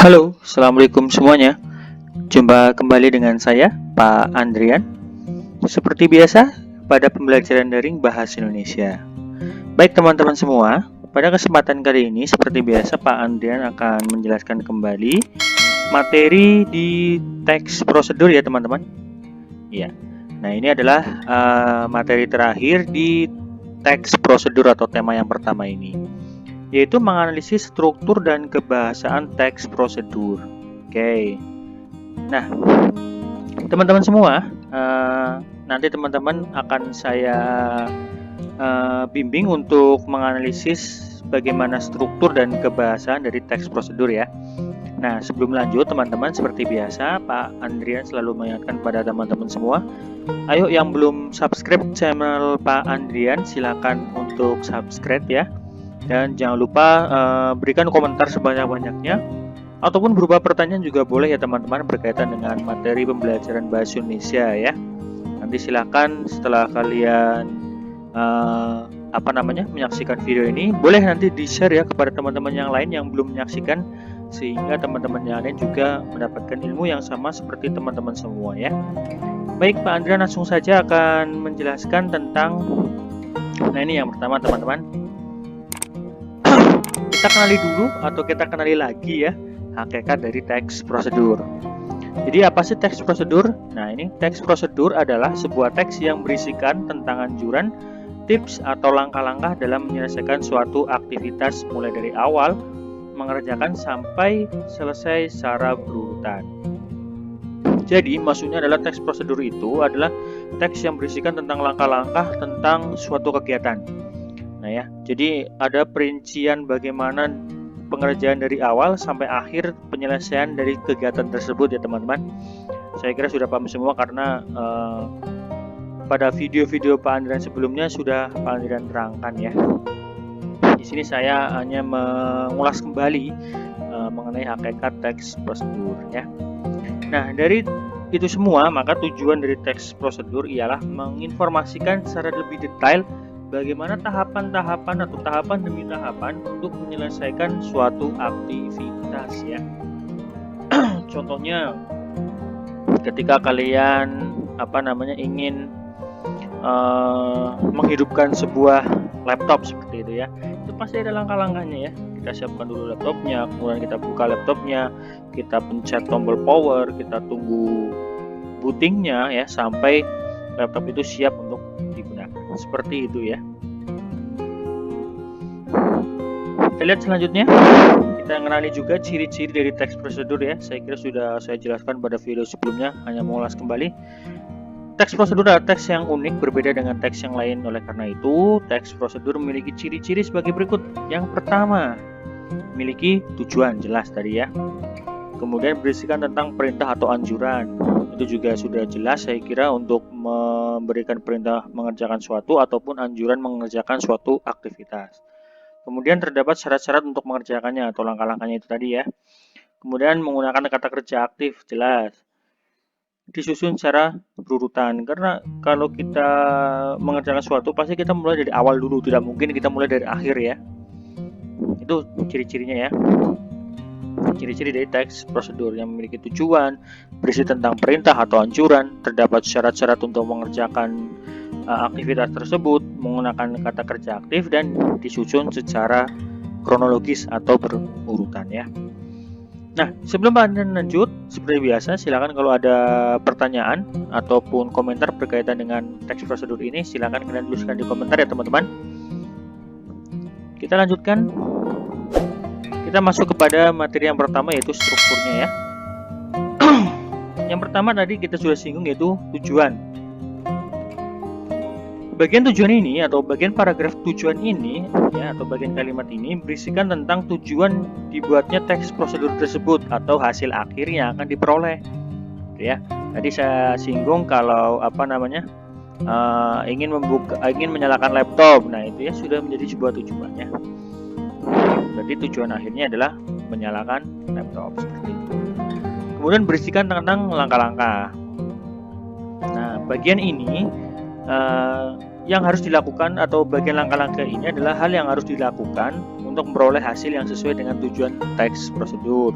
Halo, assalamualaikum semuanya. Jumpa kembali dengan saya, Pak Andrian. Seperti biasa, pada pembelajaran daring Bahasa Indonesia. Baik teman-teman semua, pada kesempatan kali ini, seperti biasa, Pak Andrian akan menjelaskan kembali materi di teks prosedur ya teman-teman. Ya, nah ini adalah materi terakhir di teks prosedur atau tema yang pertama ini, yaitu menganalisis struktur dan kebahasaan teks prosedur. Oke. Nah, teman-teman semua, nanti teman-teman akan saya bimbing untuk menganalisis bagaimana struktur dan kebahasaan dari teks prosedur ya. Nah, sebelum lanjut teman-teman, seperti biasa Pak Andrian selalu mengingatkan pada teman-teman semua, ayo yang belum subscribe channel Pak Andrian silakan untuk subscribe ya. Dan jangan lupa berikan komentar sebanyak-banyaknya ataupun berupa pertanyaan juga boleh ya teman-teman berkaitan dengan materi pembelajaran bahasa Indonesia ya. Nanti silakan setelah kalian menyaksikan video ini, boleh nanti di-share ya kepada teman-teman yang lain yang belum menyaksikan, sehingga teman-teman yang lain juga mendapatkan ilmu yang sama seperti teman-teman semua ya. Baik, Pak Andrian langsung saja akan menjelaskan tentang, nah ini yang pertama teman-teman, kita kenali dulu atau kita kenali lagi ya hakikat dari teks prosedur. Jadi apa sih teks prosedur? Nah, ini teks prosedur adalah sebuah teks yang berisikan tentang anjuran, tips atau langkah-langkah dalam menyelesaikan suatu aktivitas mulai dari awal mengerjakan sampai selesai secara berurutan. Jadi maksudnya adalah teks prosedur itu adalah teks yang berisikan tentang langkah-langkah tentang suatu kegiatan. Nah ya, jadi ada perincian bagaimana pengerjaan dari awal sampai akhir penyelesaian dari kegiatan tersebut ya teman-teman. Saya kira sudah paham semua karena pada video-video Pak Andrian sebelumnya sudah Pak Andrian terangkan ya. Di sini saya hanya mengulas kembali mengenai hakikat teks prosedur ya. Nah, dari itu semua maka tujuan dari teks prosedur ialah menginformasikan secara lebih detail bagaimana tahapan-tahapan atau tahapan demi tahapan untuk menyelesaikan suatu aktivitas ya. Contohnya ketika kalian ingin menghidupkan sebuah laptop seperti itu ya, itu pasti ada langkah-langkahnya ya. Kita siapkan dulu laptopnya, kemudian kita buka laptopnya, kita pencet tombol power, kita tunggu bootingnya ya sampai laptop itu siap untuk digunakan. Seperti itu ya. Kita lihat selanjutnya, kita mengenali juga ciri-ciri dari teks prosedur ya. Saya kira sudah saya jelaskan pada video sebelumnya, hanya mengulas kembali. Teks prosedur adalah teks yang unik, berbeda dengan teks yang lain. Oleh karena itu, teks prosedur memiliki ciri-ciri sebagai berikut. Yang pertama, memiliki tujuan jelas tadi ya. Kemudian berisikan tentang perintah atau anjuran. Itu juga sudah jelas saya kira untuk memberikan perintah mengerjakan suatu ataupun anjuran mengerjakan suatu aktivitas. Kemudian terdapat syarat-syarat untuk mengerjakannya atau langkah-langkahnya itu tadi ya. Kemudian menggunakan kata kerja aktif jelas. Disusun secara berurutan, karena kalau kita mengerjakan suatu pasti kita mulai dari awal dulu, tidak mungkin kita mulai dari akhir ya. Itu ciri-cirinya ya. Ciri-ciri dari teks prosedur yang memiliki tujuan, berisi tentang perintah atau anjuran, terdapat syarat-syarat untuk mengerjakan aktivitas tersebut, menggunakan kata kerja aktif, dan disusun secara kronologis atau berurutan ya. Nah, sebelum Anda lanjut, seperti biasa, silakan kalau ada pertanyaan ataupun komentar berkaitan dengan teks prosedur ini, silakan kalian tuliskan di komentar ya teman-teman. Kita lanjutkan. Kita masuk kepada materi yang pertama, yaitu strukturnya ya. Yang pertama tadi kita sudah singgung, yaitu tujuan. Bagian tujuan ini atau bagian paragraf tujuan ini ya, atau bagian kalimat ini berisikan tentang tujuan dibuatnya teks prosedur tersebut atau hasil akhir yang akan diperoleh ya. Tadi saya singgung kalau ingin menyalakan laptop. Nah, itu ya sudah menjadi sebuah tujuannya. Berarti tujuan akhirnya adalah menyalakan laptop seperti itu. Kemudian berisikan tentang langkah-langkah. Nah, bagian ini yang harus dilakukan atau bagian langkah-langkah ini adalah hal yang harus dilakukan untuk memperoleh hasil yang sesuai dengan tujuan teks prosedur.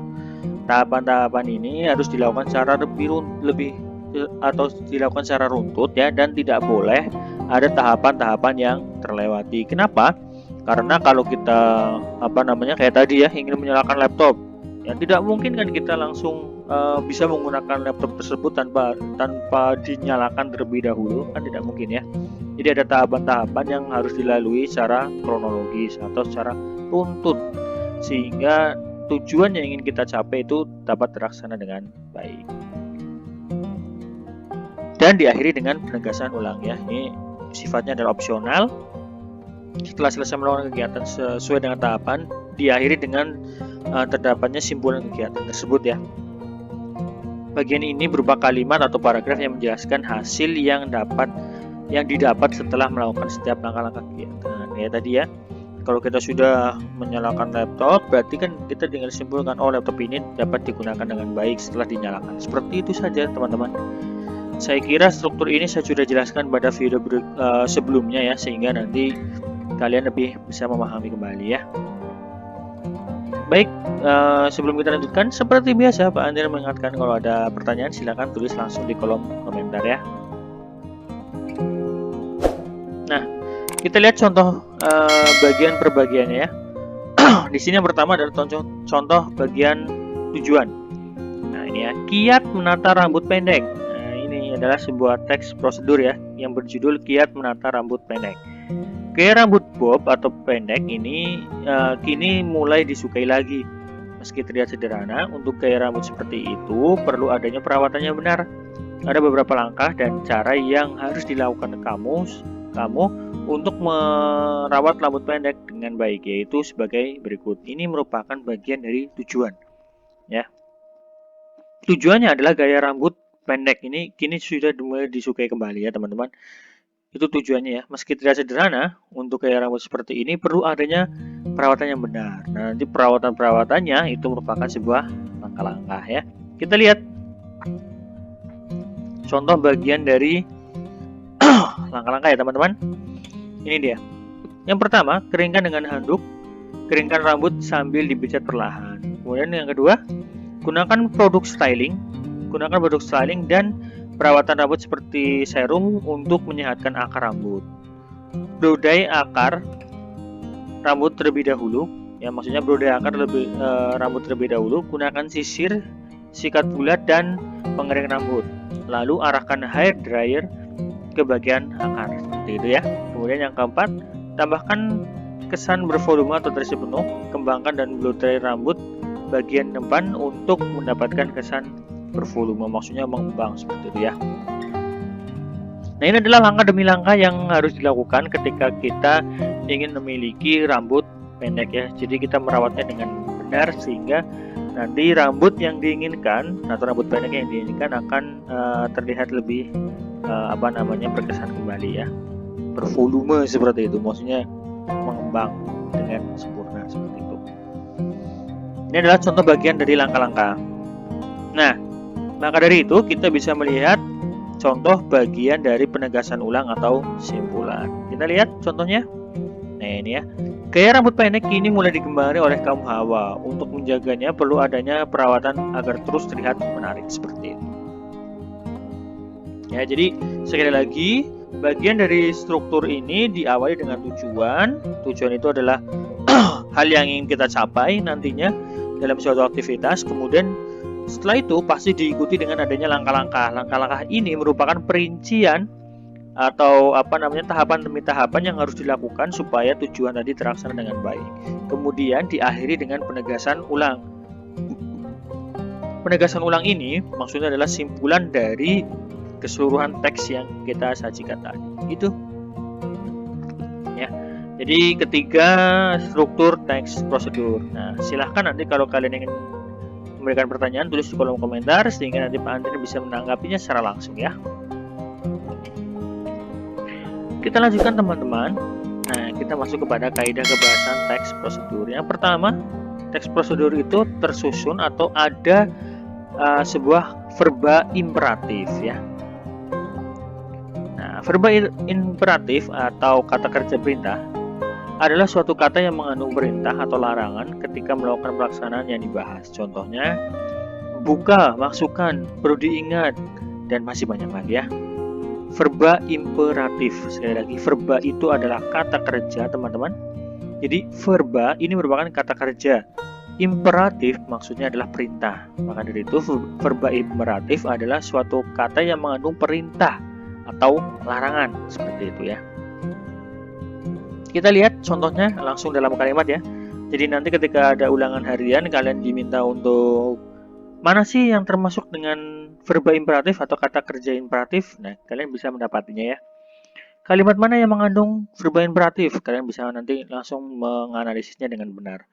tahapan-tahapan ini harus dilakukan secara atau dilakukan secara runtut ya, dan tidak boleh ada tahapan-tahapan yang terlewati. Kenapa? Karena kalau kita kayak tadi ya, ingin menyalakan laptop, ya tidak mungkin kan kita langsung bisa menggunakan laptop tersebut tanpa dinyalakan terlebih dahulu, kan tidak mungkin ya. Jadi ada tahapan-tahapan yang harus dilalui secara kronologis atau secara runtut, sehingga tujuan yang ingin kita capai itu dapat terlaksana dengan baik. Dan diakhiri dengan penegasan ulang ya. Ini sifatnya adalah opsional. Setelah selesai melakukan kegiatan sesuai dengan tahapan, diakhiri dengan terdapatnya simpulan kegiatan tersebut ya. Bagian ini berupa kalimat atau paragraf yang menjelaskan hasil yang didapat setelah melakukan setiap langkah-langkah kegiatan. Ya tadi ya, kalau kita sudah menyalakan laptop, berarti kan kita dengan simpulkan, oh laptop ini dapat digunakan dengan baik setelah dinyalakan. Seperti itu saja teman-teman. Saya kira struktur ini saya sudah jelaskan pada video sebelumnya ya, sehingga nanti kalian lebih bisa memahami kembali ya. Baik, sebelum kita lanjutkan, seperti biasa Pak Andri mengingatkan kalau ada pertanyaan silahkan tulis langsung di kolom komentar ya. Nah, kita lihat contoh bagian per bagiannya ya. Di sini yang pertama adalah contoh bagian tujuan. Nah ini ya, kiat menata rambut pendek. Nah ini adalah sebuah teks prosedur ya, yang berjudul kiat menata rambut pendek. Gaya rambut bob atau pendek ini kini mulai disukai lagi. Meski terlihat sederhana, untuk gaya rambut seperti itu perlu adanya perawatan yang benar. Ada beberapa langkah dan cara yang harus dilakukan kamu untuk merawat rambut pendek dengan baik, yaitu sebagai berikut. Ini merupakan bagian dari tujuan ya. Tujuannya adalah gaya rambut pendek ini kini sudah mulai disukai kembali ya teman-teman. Itu tujuannya ya. Meski tidak sederhana, untuk gaya rambut seperti ini perlu adanya perawatan yang benar. Nah, nanti perawatan-perawatannya itu merupakan sebuah langkah-langkah ya. Kita lihat contoh bagian dari langkah-langkah ya teman-teman. Ini dia. Yang pertama, keringkan dengan handuk. Keringkan rambut sambil dipijat perlahan. Kemudian yang kedua, gunakan produk styling. Gunakan produk styling dan perawatan rambut seperti serum untuk menyehatkan akar rambut. Brodai akar rambut terlebih dahulu. Ya, maksudnya brodai akar rambut terlebih dahulu. Gunakan sisir, sikat bulat dan pengering rambut. Lalu arahkan hair dryer ke bagian akar. Seperti itu ya. Kemudian yang keempat, tambahkan kesan bervolume atau terisi penuh. Kembangkan dan blow dry rambut bagian depan untuk mendapatkan kesan bervolume, maksudnya mengembang seperti itu ya. Nah ini adalah langkah demi langkah yang harus dilakukan ketika kita ingin memiliki rambut pendek ya. Jadi kita merawatnya dengan benar sehingga nanti rambut yang diinginkan atau rambut pendek yang diinginkan akan terlihat lebih berkesan kembali ya, bervolume seperti itu, maksudnya mengembang dengan sempurna seperti itu. Ini adalah contoh bagian dari langkah-langkah. Nah, maka dari itu kita bisa melihat contoh bagian dari penegasan ulang atau simpulan. Kita lihat contohnya. Nah ini ya, gaya rambut pendek kini mulai digemari oleh kaum hawa. Untuk menjaganya perlu adanya perawatan agar terus terlihat menarik seperti itu. Ya, jadi sekali lagi bagian dari struktur ini diawali dengan tujuan. Tujuan itu adalah hal yang ingin kita capai nantinya dalam suatu aktivitas. Kemudian setelah itu pasti diikuti dengan adanya langkah-langkah. Langkah-langkah ini merupakan perincian atau tahapan demi tahapan yang harus dilakukan supaya tujuan tadi terlaksana dengan baik. Kemudian diakhiri dengan penegasan ulang. Penegasan ulang ini maksudnya adalah simpulan dari keseluruhan teks yang kita sajikan tadi. Itu ya. Jadi ketiga struktur teks prosedur. Nah, silahkan nanti kalau kalian ingin memberikan pertanyaan tulis di kolom komentar sehingga nanti Pak Andri bisa menanggapinya secara langsung ya. Kita lanjutkan teman-teman. Nah, kita masuk kepada kaidah kebahasan teks prosedur. Yang pertama, teks prosedur itu tersusun atau ada sebuah verba imperatif ya. Nah, verba imperatif atau kata kerja perintah adalah suatu kata yang mengandung perintah atau larangan ketika melakukan pelaksanaan yang dibahas. Contohnya, buka, masukkan, perlu diingat, dan masih banyak lagi ya. Verba imperatif, sekali lagi, verba itu adalah kata kerja teman-teman. Jadi verba ini merupakan kata kerja. Imperatif maksudnya adalah perintah. Maka dari itu verba imperatif adalah suatu kata yang mengandung perintah atau larangan, seperti itu ya. Kita lihat contohnya langsung dalam kalimat ya. Jadi nanti ketika ada ulangan harian, kalian diminta untuk mana sih yang termasuk dengan verba imperatif atau kata kerja imperatif? Nah, kalian bisa mendapatinya ya. Kalimat mana yang mengandung verba imperatif? Kalian bisa nanti langsung menganalisisnya dengan benar.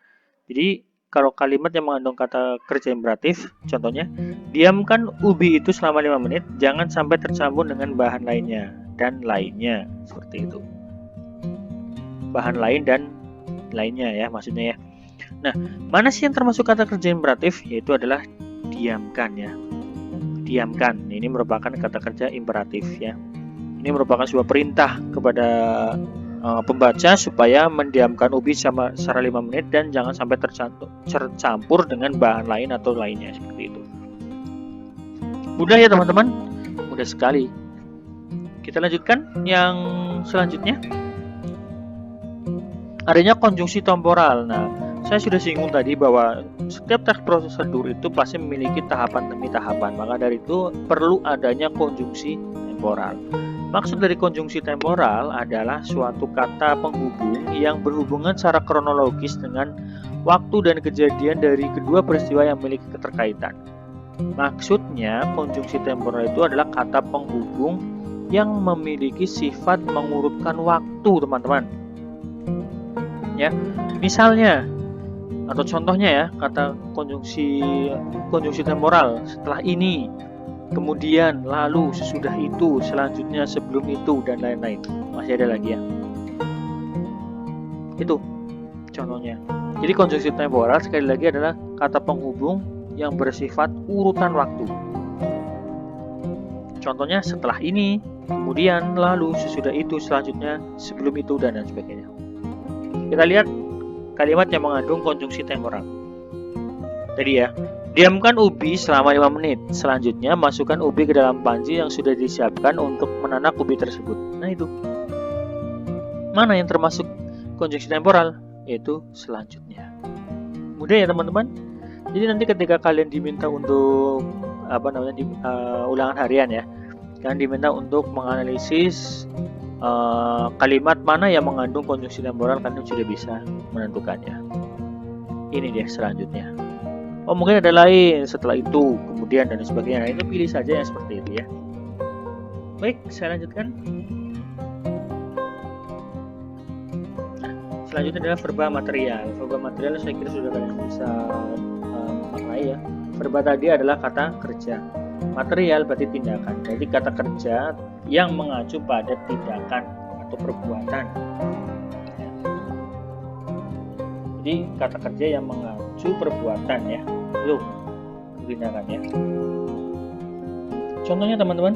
Jadi, kalau kalimat yang mengandung kata kerja imperatif, contohnya, diamkan ubi itu selama 5 menit, jangan sampai tercampur dengan bahan lainnya, dan lainnya, seperti itu. Bahan lain dan lainnya ya, maksudnya ya. Nah, mana sih yang termasuk kata kerja imperatif? Yaitu adalah diamkan ya. Diamkan, ini merupakan kata kerja imperatif ya. Ini merupakan sebuah perintah kepada pembaca supaya mendiamkan ubi secara 5 menit dan jangan sampai tercampur dengan bahan lain atau lainnya, seperti itu. Mudah ya teman-teman? Mudah sekali. Kita lanjutkan yang selanjutnya. Adanya konjungsi temporal. Nah, saya sudah singgung tadi bahwa setiap teks prosedur itu pasti memiliki tahapan demi tahapan. Maka dari itu perlu adanya konjungsi temporal. Maksud dari konjungsi temporal adalah suatu kata penghubung yang berhubungan secara kronologis dengan waktu dan kejadian dari kedua peristiwa yang memiliki keterkaitan. Maksudnya, konjungsi temporal itu adalah kata penghubung yang memiliki sifat mengurutkan waktu, teman-teman. Ya, misalnya atau contohnya ya, kata konjungsi temporal, setelah ini, kemudian, lalu, sesudah itu, selanjutnya, sebelum itu, dan lain-lain. Masih ada lagi ya. Itu contohnya. Jadi konjungsi temporal sekali lagi adalah kata penghubung yang bersifat urutan waktu. Contohnya setelah ini, kemudian, lalu, sesudah itu, selanjutnya, sebelum itu, dan lain sebagainya. Kita lihat kalimat yang mengandung konjungsi temporal. Tadi ya, diamkan ubi selama 5 menit. Selanjutnya, masukkan ubi ke dalam panci yang sudah disiapkan untuk menanak ubi tersebut. Nah itu. Mana yang termasuk konjungsi temporal? Yaitu selanjutnya. Mudah ya teman-teman? Jadi nanti ketika kalian diminta untuk ulangan harian ya, kalian diminta untuk menganalisis kalimat mana yang mengandung konjungsi temporal, kalian sudah bisa menentukannya. Ini dia selanjutnya. Oh mungkin ada lain setelah itu, kemudian dan sebagainya. Nah, itu pilih saja yang seperti itu ya. Baik, saya lanjutkan. Nah, selanjutnya adalah verba material. Verba material saya kira sudah kalian bisa mengenai ya. Verba tadi adalah kata kerja. Material berarti tindakan. Jadi kata kerja yang mengacu pada tindakan atau perbuatan. Jadi kata kerja yang mengacu perbuatan ya. Itu tindakannya. Contohnya teman-teman,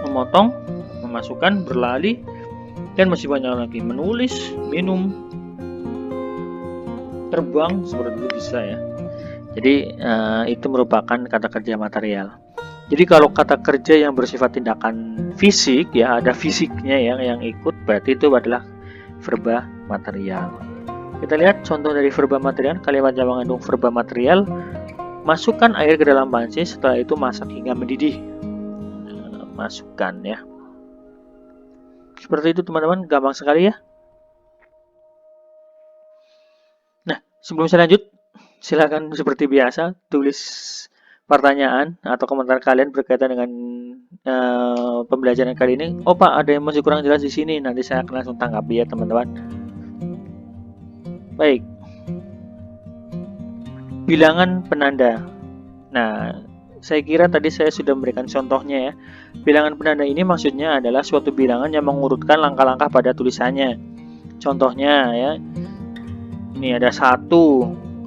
memotong, memasukkan, berlari, dan masih banyak lagi. Menulis, minum, terbang, seperti itu bisa ya. Jadi itu merupakan kata kerja material. Jadi kalau kata kerja yang bersifat tindakan fisik ya, ada fisiknya ya yang ikut, berarti itu adalah verba material. Kita lihat contoh dari verba material. Kalimat yang mengandung verba material: masukkan air ke dalam panci, setelah itu masak hingga mendidih. Masukkan ya. Seperti itu teman-teman, gampang sekali ya. Nah, sebelum saya lanjut, silakan seperti biasa tulis pertanyaan atau komentar kalian berkaitan dengan pembelajaran kali ini. Oh Pak, ada yang masih kurang jelas di sini, nanti saya akan langsung tanggapi ya teman-teman. Baik. Bilangan penanda. Nah, saya kira tadi saya sudah memberikan contohnya ya. Bilangan penanda ini maksudnya adalah suatu bilangan yang mengurutkan langkah-langkah pada tulisannya. Contohnya ya, ini ada 1,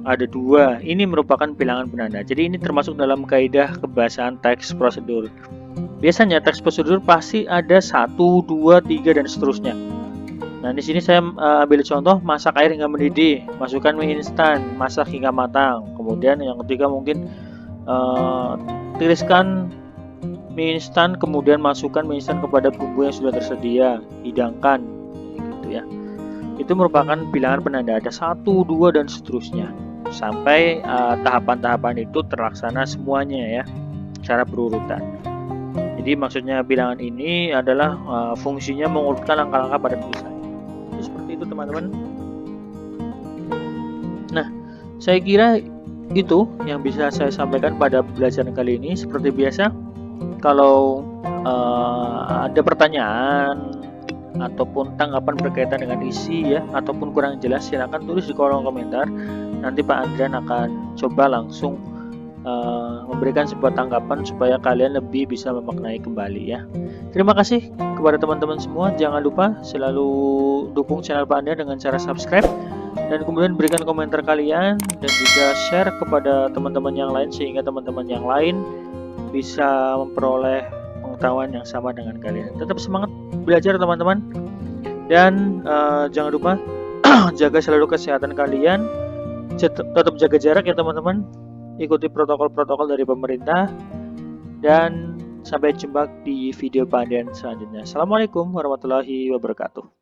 ada 2. Ini merupakan bilangan penanda. Jadi ini termasuk dalam kaidah kebahasaan teks prosedur. Biasanya teks prosedur pasti ada 1, 2, 3 dan seterusnya. Nah, di sini saya ambil contoh masak air hingga mendidih, masukkan mie instan, masak hingga matang. Kemudian yang ketiga mungkin Tiriskan mie instan, kemudian masukkan mie instan kepada bumbu yang sudah tersedia, hidangkan, gitu ya. Itu merupakan bilangan penanda ada 1, 2 dan seterusnya sampai tahapan-tahapan itu terlaksana semuanya ya, secara berurutan. Jadi maksudnya bilangan ini adalah fungsinya mengurutkan langkah-langkah pada tulisan. Jadi seperti itu teman-teman. Nah, saya kira itu yang bisa saya sampaikan pada pelajaran kali ini. Seperti biasa, kalau ada pertanyaan ataupun tanggapan berkaitan dengan isi ya, ataupun kurang jelas, silahkan tulis di kolom komentar. Nanti Pak Andrian akan coba langsung memberikan sebuah tanggapan supaya kalian lebih bisa memaknai kembali ya. Terima kasih kepada teman-teman semua. Jangan lupa selalu dukung channel Pak Andrian dengan cara subscribe dan kemudian berikan komentar kalian dan juga share kepada teman-teman yang lain sehingga teman-teman yang lain bisa memperoleh pengetahuan yang sama dengan kalian. Tetap semangat belajar teman-teman, dan jangan lupa jaga selalu kesehatan kalian, tetap jaga jarak ya teman-teman, ikuti protokol-protokol dari pemerintah, dan sampai jumpa di video Pak Andrian selanjutnya. Assalamualaikum warahmatullahi wabarakatuh.